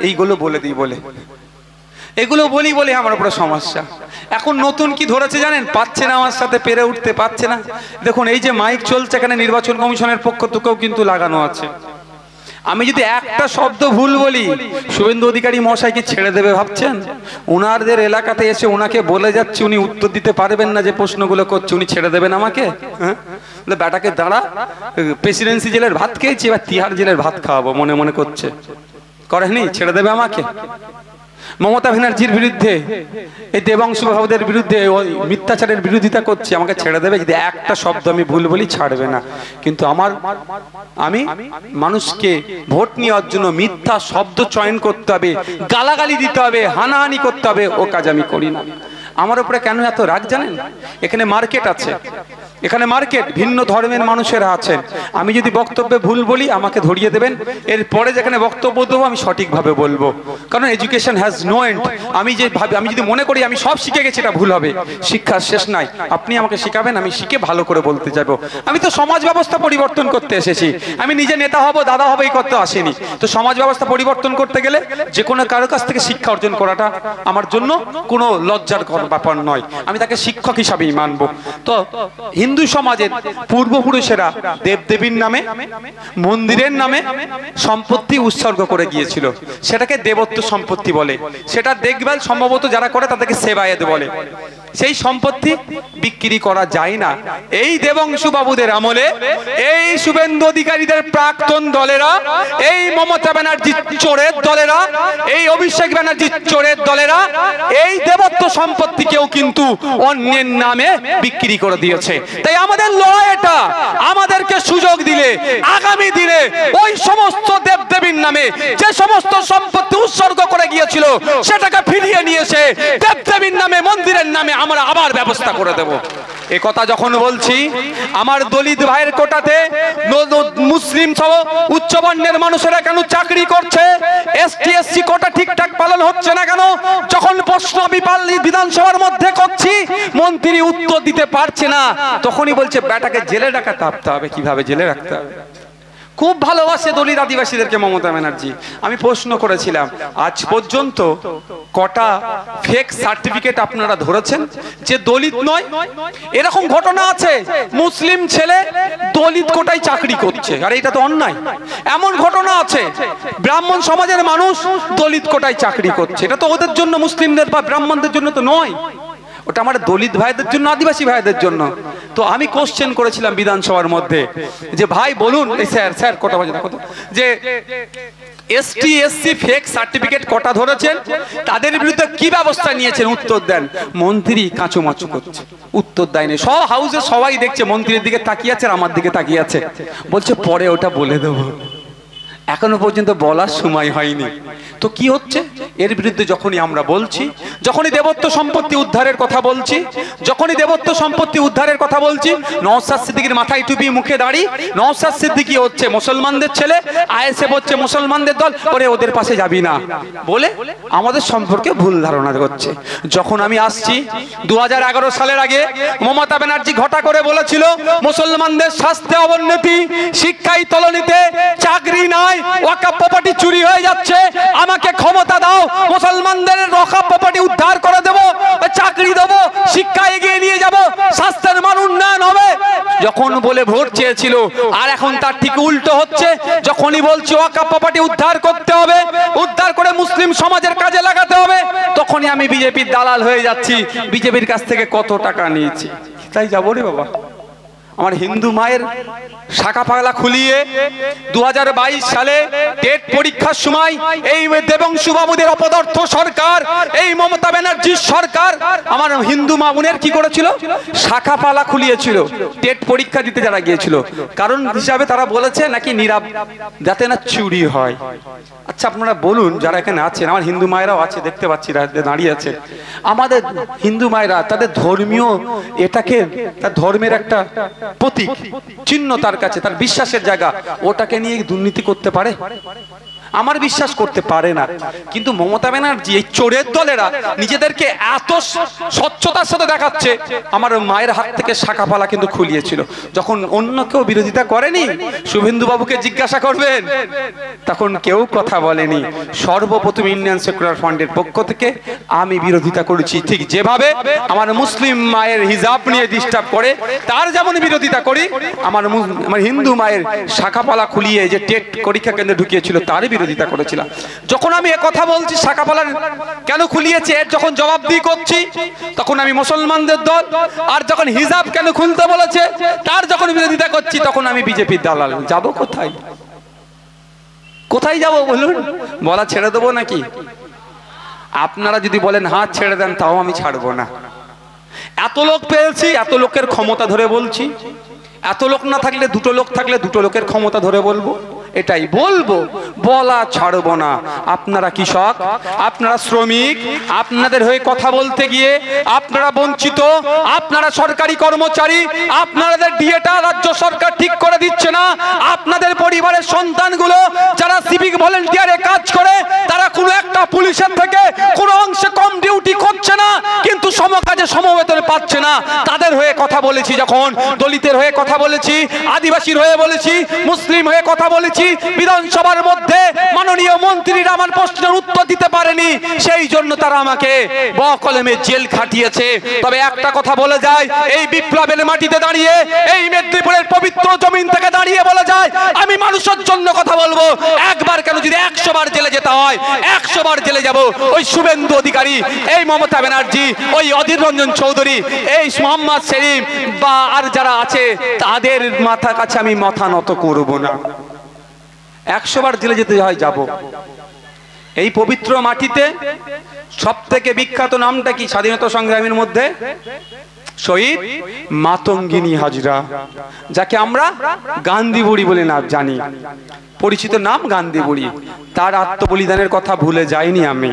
এইগুলো বলে দিই বলে, এগুলো বলি বলে আমার উপরে সমস্যা। এখন নতুন কি ধরেছে জানেন, পাচ্ছে না, আমার সাথে পেরে উঠতে পারছে না। দেখুন এই যে মাইক চলছে, এখানে নির্বাচন কমিশনের পক্ষ থেকেও কিন্তু লাগানো আছে। আমি যদি একটা শব্দ ভুল বলি, শুভেন্দু অধিকারী মশাই কি ছেড়ে দেবে ভাবছেন? ওনাদের এলাকাতে এসে ওনাকে বলে যাচ্ছে, উনি উত্তর দিতে পারবেন না যে প্রশ্নগুলো করছে, উনি ছেড়ে দেবেন আমাকে? হ্যাঁ, বেটাকে দাঁড়া, প্রেসিডেন্সি জেলের ভাত খেয়েছি, এবার তিহার জেলের ভাত খাওয়াবো মনে মনে করছে, করেনি? ছেড়ে দেবে আমাকে? মমতা ব্যানার্জির বিরুদ্ধে, এই দেবাংশু বাবুদের বিরুদ্ধে ওই মিথ্যাচারের বিরোধিতা করছে, আমাকে ছেড়ে দেবে? যদি একটা শব্দ আমি ভুল বলি ছাড়বে না। কিন্তু আমি মানুষকে ভোট নেওয়ার জন্য মিথ্যা শব্দ চয়ন করতে হবে, গালাগালি দিতে হবে, হানাহানি করতে হবে, ও কাজ আমি করি না। আমার উপরে কেন এত রাগ জানেন? এখানে মার্কেট আছে, এখানে মার্কেট, ভিন্ন ধর্মের মানুষেরা আছেন। আমি যদি বক্তব্যে ভুল বলি আমাকে ধরিয়ে দেবেন, এরপরে যেখানে বক্তব্য দেবো আমি সঠিকভাবে বলবো, কারণ এডুকেশন হ্যাজ নো এন্ড। আমি যদি মনে করি আমি সব শিখে গেছি, এটা ভুল হবে। শিক্ষার শেষ নাই, আপনি আমাকে শিখাবেন, আমি শিখে ভালো করে বলতে যাবো। আমি তো সমাজ ব্যবস্থা পরিবর্তন করতে এসেছি, আমি নিজে নেতা হব, দাদা হব, এই করতে আসিনি। তো সমাজ ব্যবস্থা পরিবর্তন করতে গেলে যে কোনো কারো কাছ থেকে শিক্ষা অর্জন করাটা আমার জন্য কোনো লজ্জার ব্যাপার নয়, আমি তাকে শিক্ষক হিসাবেই মানবো। তো হিন্দু সমাজের পূর্বপুরুষেরা দেবদেবীর নামে, মন্দিরের নামে সম্পত্তি উৎসর্গ করে গিয়েছিল, সেটাকে দেবত্ব সম্পত্তি বলে। সেটা দেখভাল সম্ভবত যারা করে তাদেরকে সেবায়েত বলে। সেই সম্পত্তি বিক্রি করা যায় না। এই দেবাংশু বাবুদের আমলে, এই শুভেন্দু অধিকারীদের প্রাক্তন দলেরা, এই মমতা ব্যানার্জির চোরের দলেরা, এই অভিষেক ব্যানার্জির চোরের দলেরা এই দেবত্ব সম্পত্তিকেও কিন্তু অন্যের নামে বিক্রি করে দিয়েছে। তাই আমাদের লড়াইটা, আমাদেরকে সুযোগ দিলে আগামী দিনে ওই সমস্ত দেবদেবীর নামে যে সমস্ত সম্পত্তি উৎসর্গ করে গিয়েছিল সেটাকে ফিরিয়ে নিয়ে এসে দেবদেবীর নামে, মন্দিরের নামে আমরা আবার ব্যবস্থা করে দেব। এ কথা যখন বলছি, আমার দলিত ভাইয়ের কোটাতে মুসলিম সহ উচ্চবর্ণের মানুষেরা কেন চাকরি করছে, এসটি এসসি কোটা ঠিকঠাক পালন হচ্ছে না কেন, যখন প্রশ্ন আমি বিধানসভার মধ্যে করছি মন্ত্রী উত্তর দিতে পারছে না, তখনই বলছে বেটাকে জেলে রাখতে হবে। কিভাবে জেলে রাখতে হবে? খুব ভালোবাসে দলিত আদিবাসীদেরকে মমতা ব্যানার্জি। আমি প্রশ্ন করেছিলাম, আজ পর্যন্ত কটা ফেক সার্টিফিকেট আপনারা ধরেছেন যে দলিত নয়? এরকম ঘটনা আছে, মুসলিম ছেলে দলিত কোটায় চাকরি করছে, আর এটা তো অন্যায়। এমন ঘটনা আছে, ব্রাহ্মণ সমাজের মানুষ দলিত কোটায় চাকরি করছে, এটা তো ওদের জন্য, মুসলিমদের বা ব্রাহ্মণদের জন্য তো নয়, ওটা আমার দলিত ভাইদের জন্য, আদিবাসী ভাইদের জন্য। তো আমি কোশ্চেন করেছিলাম বিধানসভার মধ্যে যে ভাই বলুন, স্যার কটা বাজে দেখো তো, যে এসটি এসসি ফেক সার্টিফিকেট কটা ধরেছেন, তাদের বিরুদ্ধে কি ব্যবস্থা নিয়েছেন, উত্তর দেন। মন্ত্রী কাঁচুমাচু করছে, উত্তর দেয়নি। সব হাউসে সবাই দেখছে, মন্ত্রীর দিকে তাকিয়ে আছে, আমার দিকে তাকিয়ে আছে, বলছে পরে ওটা বলে দেবো। এখনো পর্যন্ত বলার সময় হয়নি। তো কি হচ্ছে এর বিরুদ্ধে? যখনই আমরা বলছি, যখনই দেবত্ব সম্পত্তি উদ্ধারের কথা বলছি, নওশাদ সিদ্দিকীর মাথায় টুপি, মুখে দাড়ি, নওশাদ সিদ্দিকী হচ্ছে মুসলমানদের ছেলে, আইএসএফ হচ্ছে মুসলমানদের দল, ওরে ওদের পাশে যাবি না বলে আমাদের সম্পর্কে ভুল ধারণা করছে। যখন আমি আসছি 2011 সালের আগে মমতা ব্যানার্জি ঘটা করে বলেছিল মুসলমানদের স্বাস্থ্যে অবনতি, শিক্ষায় তলানিতে, চাকরি নাই, ওয়াকফ প্রপার্টি চুরি হয়ে যাচ্ছে, আমাকে ক্ষমতা দাও, মুসলমানদের ওয়াকফ প্রপার্টি উদ্ধার করে দেব, চাকরি দেব, শিক্ষা এগিয়ে নিয়ে যাব, স্বাস্থ্যের মান উন্নয়ন হবে, যখন বলে ভোট চেয়েছিল। আর এখন তার ঠিক উল্টো হচ্ছে, যখনই বলছি ওয়াকফ প্রপার্টি উদ্ধার করতে হবে, উদ্ধার করে মুসলিম সমাজের কাজে লাগাতে হবে, তখনই আমি বিজেপির দালাল হয়ে যাচ্ছি, বিজেপির কাছ থেকে কত টাকা নিয়েছি। তাই যাবো রে বাবা। আমার হিন্দু মায়ের শাখা পাগলা খুলিয়ে 2022 সালে টেট পরীক্ষার সময় এই দেবাংশু বাবুদের অপদার্থ সরকার, এই মমতা ব্যানার্জির সরকার আমার হিন্দু মা বোনের কি করেছিল, শাখা পালা খুলিয়েছিল টেট পরীক্ষা দিতে যারা গিয়েছিল। কারণ হিসাবে তারা বলেছে নাকি নীরব, যাতে না চুরি হয়। আচ্ছা আপনারা বলুন, যারা এখানে আছেন, আমার হিন্দু মায়েরাও আছে, দেখতে পাচ্ছি দাঁড়িয়ে আছে, আমাদের হিন্দু মায়েরা তাদের ধর্মীয় এটাকে, তার ধর্মের একটা প্রতীক চিহ্ন তার কাছে, তার বিশ্বাসের জায়গা, ওটাকে নিয়ে দুর্নীতি করতে পারে? আমার বিশ্বাস করতে পারে না। কিন্তু মমতা ব্যানার্জি এই চোরের দলেরা নিজেদেরকে এত স্বচ্ছতার সাথে দেখাচ্ছে। আমার মায়ের হাত থেকে শাখাপালা কিন্তু খুলিয়েছিল, যখন অন্য কেউ বিরোধিতা করেনি। শুভেন্দু বাবুকে জিজ্ঞাসা করবেন, তখন কেউ কথা বলেনি। সর্বপ্রথম ইন্ডিয়ান সেকুলার ফ্রন্টের পক্ষ থেকে আমি বিরোধিতা করেছি, ঠিক যেভাবে আমার মুসলিম মায়ের হিজাব নিয়ে ডিস্টার্ব করে তার যেমন বিরোধিতা করি, আমার হিন্দু মায়ের শাখাপালা খুলিয়ে যে টেট পরীক্ষা কেন্দ্রে ঢুকিয়েছিল তার বিরোধিতা করেছিলাম। যখন আমি কথা বলছি শাখাপালা কেন খুলিয়েছে এর যখন জবাবদিহি করছি, তখন আমি মুসলমানদের দল। আর যখন হিজাব কেন খুলতে বলেছে তার যখন বিরোধিতা করছি, তখন আমি বিজেপির দালাল। যাব কোথায়? কোথায় যাব বলুন? বলা ছেড়ে দেবো নাকি? আপনারা যদি বলেন হাত ছেড়ে দেন, তাও আমি ছাড়বো না। এত লোক পেয়েছি, এত লোকের ক্ষমতা ধরে বলছি। এত লোক না থাকলে, দুটো লোক থাকলে দুটো লোকের ক্ষমতা ধরে বলবো, এটাই বলবো, বলা ছাড়বো না। আপনারা কৃষক, আপনারা শ্রমিক, আপনাদের হয়ে কথা বলতে গিয়ে আপনারা বঞ্চিত, আপনারা সরকারি কর্মচারী, আপনাদের ডিএটা রাজ্য সরকার ঠিক করে দিচ্ছে না। আপনাদের পরিবারের সন্তানগুলো যারা সিভিক ভলেন্টিয়ারে কাজ করে, তারা কোনো একটা পুলিশের থেকে কোনো অংশে কম ডিউটি করছে না, কিন্তু সমকাজে সমবেতন পাচ্ছে না। তাদের হয়ে কথা বলেছি, যখন দলিতের হয়ে কথা বলেছি, আদিবাসীর হয়ে বলেছি, মুসলিম হয়ে কথা বলেছি। বিধানসভার মধ্যে মাননীয় মন্ত্রীরা আমার প্রশ্নের উত্তর দিতে পারেনি, সেই জন্য তারা আমাকে বকলমে জেল খাটিয়েছে। তবে একটা কথা বলে যায়, এই বিপ্লবের মাটিতে দাঁড়িয়ে, এই মেদিনীপুরের পবিত্র জমিন থেকে দাঁড়িয়ে বলে যায়, আমি মানুষের জন্য কথা বলবো। একবার কেন, যদি 100 বার জেলে যেতে হয় 100 বার জেলে যাব। ওই শুভেন্দু অধিকারী, এই মমতা ব্যানার্জি, ওই অধীর রঞ্জন চৌধুরী, এই মোহাম্মদ সেলিম বা আর যারা আছে, তাদের মাথা কাছে আমি মাথা নত করব না। 100 বার জেলে যেতে হয়, যাব। এই পবিত্র মাটিতে সব থেকে বিখ্যাত নামটা কি স্বাধীনতা সংগ্রামীর মধ্যে? শহীদ মাতঙ্গিনী হাজরা, যাকে আমরা গান্ধী বুড়ি বলে নাম জানি, পরিচিত নাম গান্ধী বুড়ি। তার আত্মবলিদানের কথা ভুলে যাইনি আমি।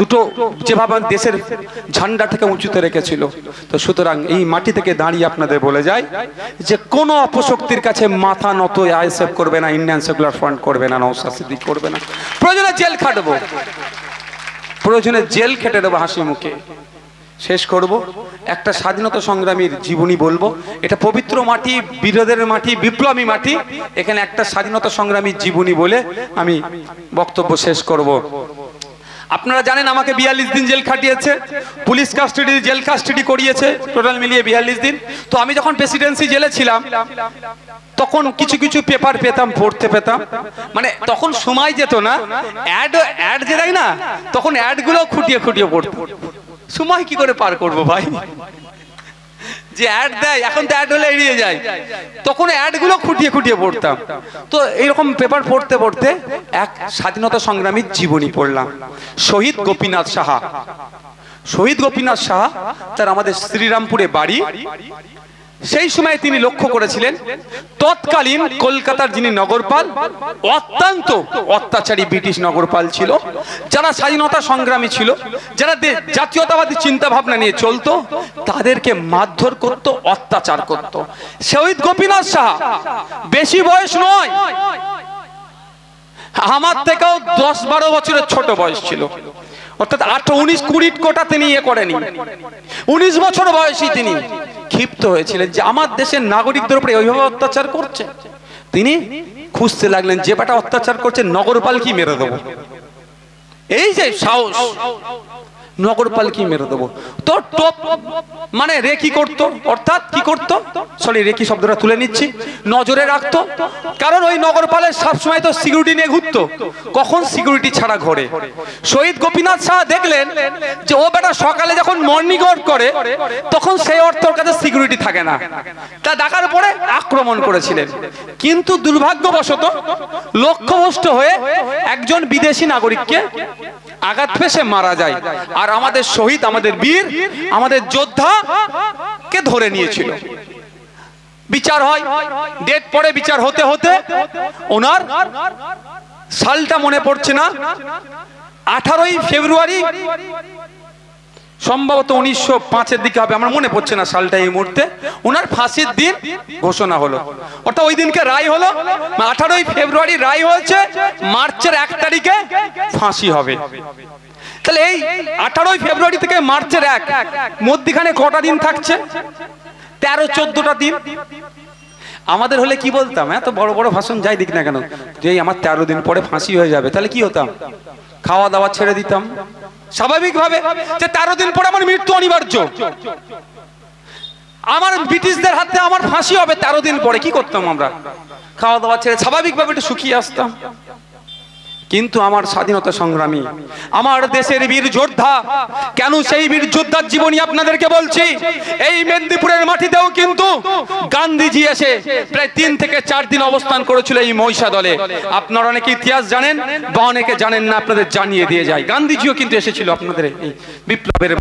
দুটো যেভাবে দেশের ঝান্ডা থেকে উঁচুতে রেখেছিল। তো সুতরাং এই মাটি থেকে দাঁড়িয়ে আপনাদের বলে যায় যে কোনো অপশক্তির কাছে মাথা নত আইএসএফ করবে না, ইন্ডিয়ান সেকুলার ফ্রন্ট করবে না, নওশাদ সিদ্দিক করবে না। প্রয়োজনে জেল খাটবো, প্রয়োজনে জেল খেটে দেবো হাসি মুখে। শেষ করব, একটা স্বাধীনতা সংগ্রামীর জীবনী বলবো। এটা পবিত্র মাটি, বীরদের মাটি, বিপ্লবী মাটি। এখানে একটা স্বাধীনতা সংগ্রামীর জীবনী বলে আমি বক্তব্য শেষ করব। আপনারা জানেন আমাকে 42 দিন জেল খাটিয়েছে, পুলিশ কাস্টাডি, জেল কাস্টাডি করিয়েছে, টোটাল মিলিয়ে 42 দিন। তো আমি যখন প্রেসিডেন্সি জেলে ছিলাম, তখন কিছু কিছু পেপার পেতাম, পড়তে পেতাম। মানে তখন সময় যেত না, অ্যাড যে দেয় না, তখন অ্যাডগুলো খুঁটিয়ে খুঁটিয়ে পড়তাম। সময় কি করে পার করব ভাই? যে অ্যাড দেয়, এখন তো অ্যাড হলে এড়িয়ে যায়, তখন অ্যাডগুলো খুঁটিয়ে খুঁটিয়ে পড়তাম। তো এইরকম পেপার পড়তে পড়তে এক স্বাধীনতা সংগ্রামীর জীবনী পড়লাম, শহীদ গোপীনাথ সাহা। শহীদ গোপীনাথ সাহা, তার আমাদের শ্রীরামপুরে বাড়ি। সেই সময় তিনি লক্ষ্য করেছিলেন তৎকালীন কলকাতার যিনি নগরপাল, অত্যন্ত অত্যাচারী ব্রিটিশ নগরপাল ছিল, যারা স্বাধীনতা সংগ্রামী ছিল, যারা জাতীয়তাবাদী চিন্তা ভাবনা নিয়ে চলতো, তাদেরকে মারধর করত, অত্যাচার করত। শহীদ গোপীনাথ সাহা বেশি বয়স নয়, আমার থেকেও 10-12 বছরের ছোট বয়স ছিল। অর্থাৎ 18-19-20 কোটা তিনি ইয়ে করেনি। 19 বছর বয়সী তিনি ক্ষিপ্ত হয়েছিলেন যে আমার দেশের নাগরিকদের উপরে ওইভাবে অত্যাচার করছে। তিনি খুঁজতে লাগলেন যে বেটা অত্যাচার করছে, নগরপাল কি মেরে দেবো। এই যে সাহস, নগরপাল কি মেরে দেবো। তো টপ মানে রেকি করতো, অর্থাৎ কি করতো, সরি রেকি শব্দটা তুলে নিচ্ছি, নজরে রাখতো। কারণ ওই নগরপালের সবসময় তো সিকিউরিটি নিয়ে ঘুরতো, কখন সিকিউরিটি ছাড়া ঘরে। শহীদ গোপীনাথ সাহা দেখলেন যে ও বেটা সকালে যখন মর্নিং ওয়াক করে, তখন সেই অর্থের কাছে সিকিউরিটি থাকে না। তা ডাকার পরে আক্রমণ করেছিলেন, কিন্তু দুর্ভাগ্যবশত লক্ষ্যভ্রষ্ট হয়ে একজন বিদেশি নাগরিককে আঘাত পেয়ে মারা যায়। আর আমাদের শহীদ, আমাদের বীর, আমাদের যোদ্ধা কে ধরে নিয়েছিল। বিচার হয়, ডেট পরে বিচার হতে হতে ওনার সালটা মনে পড়ছে না, 18ই ফেব্রুয়ারি সম্ভবত 1905-এর দিকে হবে, আমার মনে পড়ছে না সালটা এই মুহূর্তে, ওনার ফাঁসির দিন ঘোষণা হলো। অর্থাৎ ওই দিনকে রায় হলো, 18ই ফেব্রুয়ারি রায় হয়েছে, মার্চের 1 তারিখে ফাঁসি হবে। তাহলে এই 18ই ফেব্রুয়ারি থেকে মার্চের 1 মধ্যখানে কটা দিন থাকছে? 13-14টা দিন। আমাদের হলে কি বলতাম, এত বড় বড় ভাষণ যাই দিক না কেন, যে আমার 13 দিন পরে ফাঁসি হয়ে যাবে, তাহলে কি হতাম? খাওয়া দাওয়া ছেড়ে দিতাম স্বাভাবিকভাবে, যে 13 দিন পরে আমার মৃত্যু অনিবার্য, আমার ব্রিটিশদের হাতে আমার ফাঁসি হবে 13 দিন পরে। কি করতাম আমরা? খাওয়া দাওয়া ছেড়ে স্বাভাবিকভাবে একটু শুকিয়ে আসতাম। কিন্তু আমার স্বাধীনতা সংগ্রামী, আমার দেশের বীর যোদ্ধা, কেন সেই বীর যোদ্ধার জীবনী আপনাদেরকে বলছি। এই মেদিনীপুরের মাটিতেও কিন্তু গান্ধীজি এসে প্রায় 3 থেকে 4 দিন অবস্থান করেছিল এই মহিষাদলে। আপনারা অনেকে ইতিহাস জানেন বা অনেকে জানেন না, আপনাদের জানিয়ে দিয়ে যায়, গান্ধীজিও কিন্তু এসেছিল আপনাদের এই বিপ্লবের